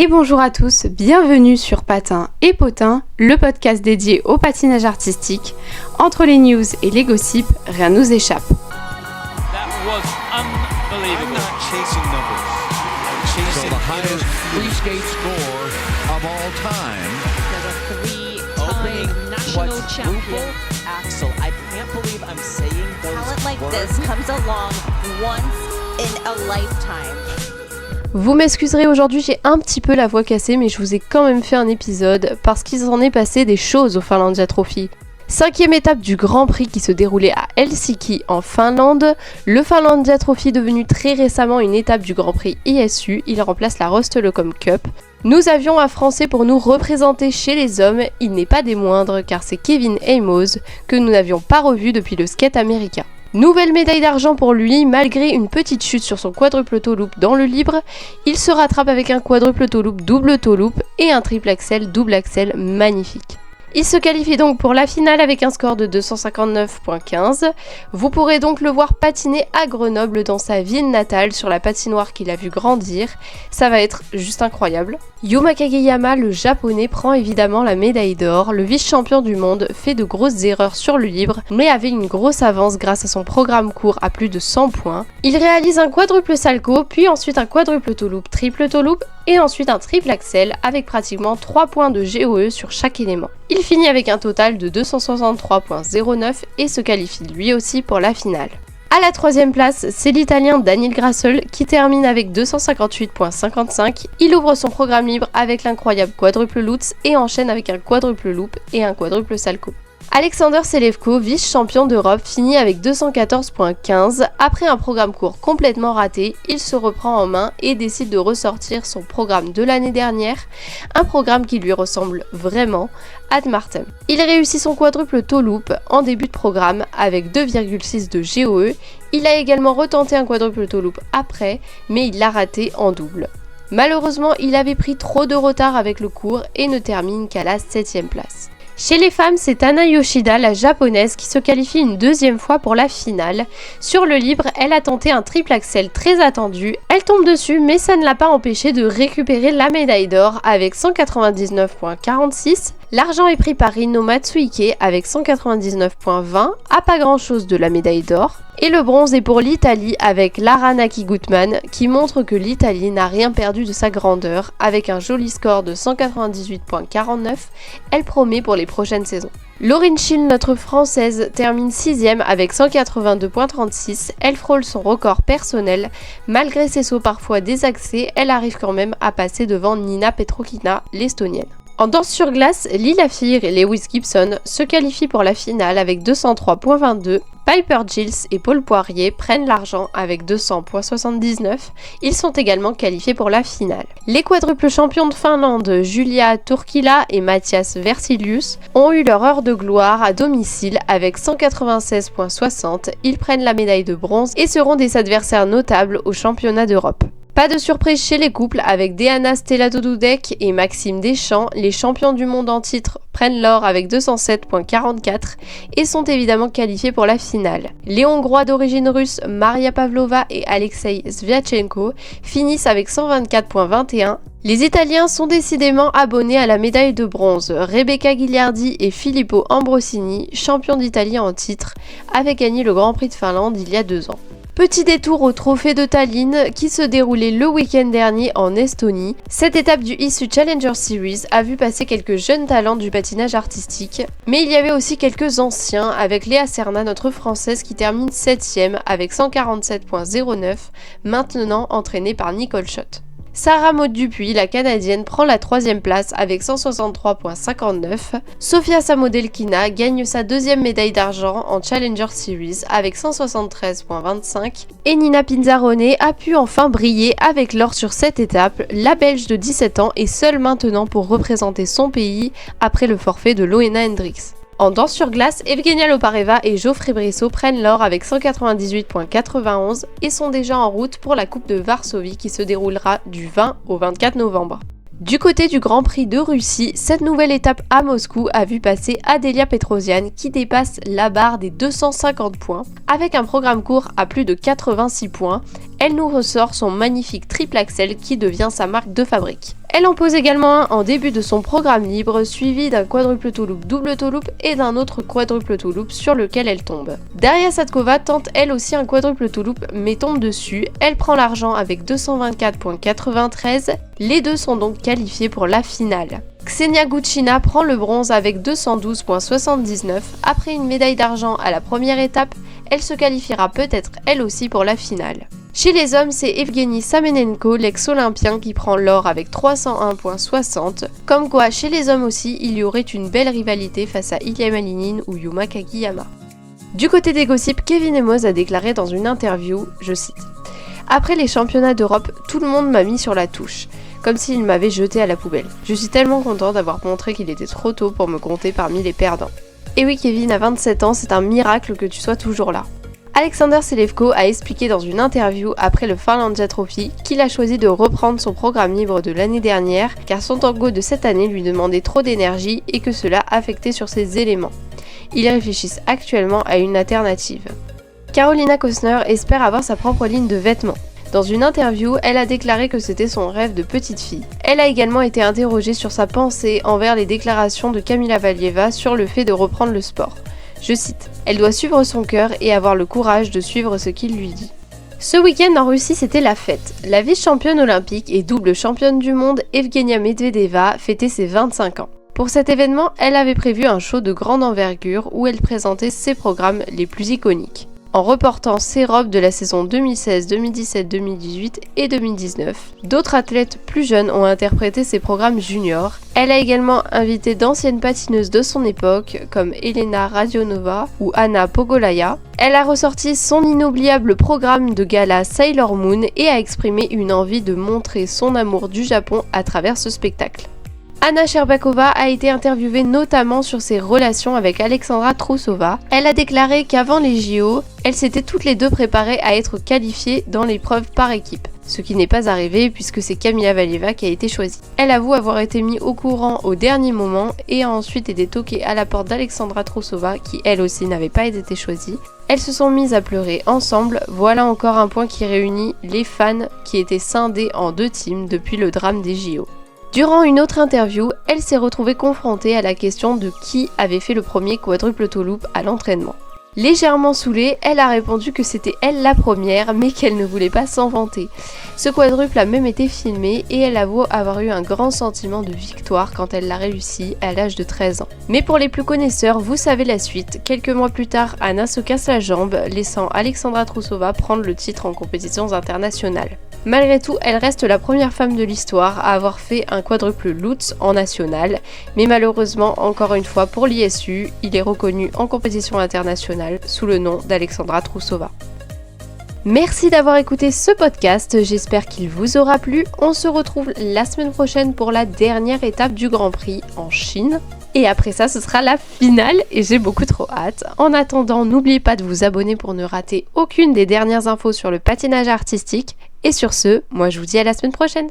Et bonjour à tous, bienvenue sur Patin et Potin, le podcast dédié au patinage artistique. Entre les news et les gossips, rien ne nous échappe. That was unbelievable. I'm not chasing numbers. I'm chasing the highest free skate score of all time. Three-time national champion. Axel, I can't believe I'm saying those Talent like words. this comes along once in a lifetime. Vous m'excuserez, aujourd'hui j'ai un petit peu la voix cassée, mais je vous ai quand même fait un épisode parce qu'il s'en est passé des choses au Finlandia Trophy. 5e étape du Grand Prix qui se déroulait à Helsinki en Finlande. Le Finlandia Trophy devenu très récemment une étape du Grand Prix ISU, il remplace la Röstlecom Cup. Nous avions un Français pour nous représenter chez les hommes, il n'est pas des moindres car c'est Kevin Amos que nous n'avions pas revu depuis le skate américain. Nouvelle médaille d'argent pour lui, malgré une petite chute sur son quadruple toe loop dans le libre, il se rattrape avec un quadruple toe loop, double toe loop et un triple axel, double axel magnifique. Il se qualifie donc pour la finale avec un score de 259.15. Vous pourrez donc le voir patiner à Grenoble dans sa ville natale sur la patinoire qu'il a vu grandir. Ça va être juste incroyable. Yuma Kageyama, le japonais, prend évidemment la médaille d'or. Le vice-champion du monde fait de grosses erreurs sur le libre, mais avait une grosse avance grâce à son programme court à plus de 100 points. Il réalise un quadruple salco, puis ensuite un quadruple toe loop, triple toe loop, et ensuite un triple axel avec pratiquement 3 points de GOE sur chaque élément. Il finit avec un total de 263.09 et se qualifie lui aussi pour la finale. À la 3e place, c'est l'Italien Daniel Grassel qui termine avec 258.55. Il ouvre son programme libre avec l'incroyable quadruple lutz et enchaîne avec un quadruple loop et un quadruple salco. Alexander Selevko, vice-champion d'Europe, finit avec 214.15. Après un programme court complètement raté, il se reprend en main et décide de ressortir son programme de l'année dernière, un programme qui lui ressemble vraiment, Ad Martem. Il réussit son quadruple toe loop en début de programme avec 2,6 de GOE. Il a également retenté un quadruple toe loop après, mais il l'a raté en double. Malheureusement, il avait pris trop de retard avec le cours et ne termine qu'à la 7e place. Chez les femmes, c'est Ana Yoshida, la japonaise, qui se qualifie une 2e fois pour la finale. Sur le libre, elle a tenté un triple axel très attendu. Elle tombe dessus, mais ça ne l'a pas empêché de récupérer la médaille d'or avec 199.46. L'argent est pris par Rino Matsuike avec 199.20, à pas grand chose de la médaille d'or. Et le bronze est pour l'Italie avec Lara Naki-Gutman qui montre que l'Italie n'a rien perdu de sa grandeur. Avec un joli score de 198.49, elle promet pour les prochaines saisons. Lauryn Schill, notre française, termine 6e avec 182.36. Elle frôle son record personnel. Malgré ses sauts parfois désaxés, elle arrive quand même à passer devant Nina Petrokina, l'estonienne. En danse sur glace, Lila Fear et Lewis Gibson se qualifient pour la finale avec 203.22. Piper Gilles et Paul Poirier prennent l'argent avec 200.79. Ils sont également qualifiés pour la finale. Les quadruples champions de Finlande, Julia Turkila et Mathias Versilius, ont eu leur heure de gloire à domicile avec 196.60. Ils prennent la médaille de bronze et seront des adversaires notables au championnat d'Europe. Pas de surprise chez les couples avec Deana Steladodudek et Maxime Deschamps, les champions du monde en titre prennent l'or avec 207.44 et sont évidemment qualifiés pour la finale. Les Hongrois d'origine russe Maria Pavlova et Alexei Sviatchenko finissent avec 124.21. Les Italiens sont décidément abonnés à la médaille de bronze. Rebecca Ghigliardi et Filippo Ambrosini, champions d'Italie en titre, avaient gagné le Grand Prix de Finlande il y a 2 ans. Petit détour au Trophée de Tallinn qui se déroulait le week-end dernier en Estonie. Cette étape du ISU Challenger Series a vu passer quelques jeunes talents du patinage artistique, mais il y avait aussi quelques anciens avec Léa Serna, notre française qui termine 7e avec 147.09, maintenant entraînée par Nicole Schott. Sarah Maud Dupuis, la canadienne, prend la 3e place avec 163.59. Sofia Samodelkina gagne sa 2e médaille d'argent en Challenger Series avec 173.25. Et Nina Pinzarone a pu enfin briller avec l'or sur cette étape. La Belge de 17 ans est seule maintenant pour représenter son pays après le forfait de Loena Hendricks. En danse sur glace, Evgenia Lopareva et Geoffrey Brissot prennent l'or avec 198.91 et sont déjà en route pour la Coupe de Varsovie qui se déroulera du 20 au 24 novembre. Du côté du Grand Prix de Russie, cette nouvelle étape à Moscou a vu passer Adelia Petrosian qui dépasse la barre des 250 points. Avec un programme court à plus de 86 points, elle nous ressort son magnifique triple axel qui devient sa marque de fabrique. Elle en pose également un en début de son programme libre, suivi d'un quadruple toe loop, double toe loop et d'un autre quadruple toe loop sur lequel elle tombe. Daria Savkova tente elle aussi un quadruple toe loop mais tombe dessus, elle prend l'argent avec 224,93, les deux sont donc qualifiés pour la finale. Ksenia Guchina prend le bronze avec 212,79, après une médaille d'argent à la première étape, elle se qualifiera peut-être elle aussi pour la finale. Chez les hommes, c'est Evgeny Samenenko, l'ex-olympien, qui prend l'or avec 301,60. Comme quoi, chez les hommes aussi, il y aurait une belle rivalité face à Ilya Malinin ou Yuma Kagiyama. Du côté des gossips, Kevin Emos a déclaré dans une interview, je cite, « Après les championnats d'Europe, tout le monde m'a mis sur la touche, comme s'il m'avait jeté à la poubelle. Je suis tellement content d'avoir montré qu'il était trop tôt pour me compter parmi les perdants. » Et oui Kevin, à 27 ans, c'est un miracle que tu sois toujours là. Alexander Selevko a expliqué dans une interview après le Finlandia Trophy qu'il a choisi de reprendre son programme libre de l'année dernière car son tango de cette année lui demandait trop d'énergie et que cela affectait sur ses éléments. Ils réfléchissent actuellement à une alternative. Carolina Kostner espère avoir sa propre ligne de vêtements. Dans une interview, elle a déclaré que c'était son rêve de petite fille. Elle a également été interrogée sur sa pensée envers les déclarations de Kamila Valieva sur le fait de reprendre le sport. Je cite, « Elle doit suivre son cœur et avoir le courage de suivre ce qu'il lui dit. » Ce week-end en Russie, c'était la fête. La vice-championne olympique et double championne du monde, Evgenia Medvedeva, fêtait ses 25 ans. Pour cet événement, elle avait prévu un show de grande envergure où elle présentait ses programmes les plus iconiques, en reportant ses robes de la saison 2016, 2017, 2018 et 2019. D'autres athlètes plus jeunes ont interprété ses programmes juniors. Elle a également invité d'anciennes patineuses de son époque, comme Elena Radionova ou Anna Pogolaya. Elle a ressorti son inoubliable programme de gala Sailor Moon et a exprimé une envie de montrer son amour du Japon à travers ce spectacle. Anna Sherbakova a été interviewée notamment sur ses relations avec Alexandra Trusova. Elle a déclaré qu'avant les JO, elles s'étaient toutes les deux préparées à être qualifiées dans l'épreuve par équipe. Ce qui n'est pas arrivé puisque c'est Kamila Valieva qui a été choisie. Elle avoue avoir été mise au courant au dernier moment et a ensuite été toquée à la porte d'Alexandra Trusova qui elle aussi n'avait pas été choisie. Elles se sont mises à pleurer ensemble, voilà encore un point qui réunit les fans qui étaient scindés en deux teams depuis le drame des JO. Durant une autre interview, elle s'est retrouvée confrontée à la question de qui avait fait le premier quadruple toe loop à l'entraînement. Légèrement saoulée, elle a répondu que c'était elle la première, mais qu'elle ne voulait pas s'en vanter. Ce quadruple a même été filmé et elle avoue avoir eu un grand sentiment de victoire quand elle l'a réussi à l'âge de 13 ans. Mais pour les plus connaisseurs, vous savez la suite. Quelques mois plus tard, Anna se casse la jambe, laissant Alexandra Trusova prendre le titre en compétitions internationales. Malgré tout, elle reste la première femme de l'histoire à avoir fait un quadruple Lutz en national, mais malheureusement, encore une fois pour l'ISU, il est reconnu en compétition internationale sous le nom d'Alexandra Trusova. Merci d'avoir écouté ce podcast, j'espère qu'il vous aura plu. On se retrouve la semaine prochaine pour la dernière étape du Grand Prix en Chine. Et après ça, ce sera la finale et j'ai beaucoup trop hâte. En attendant, n'oubliez pas de vous abonner pour ne rater aucune des dernières infos sur le patinage artistique. Et sur ce, moi je vous dis à la semaine prochaine.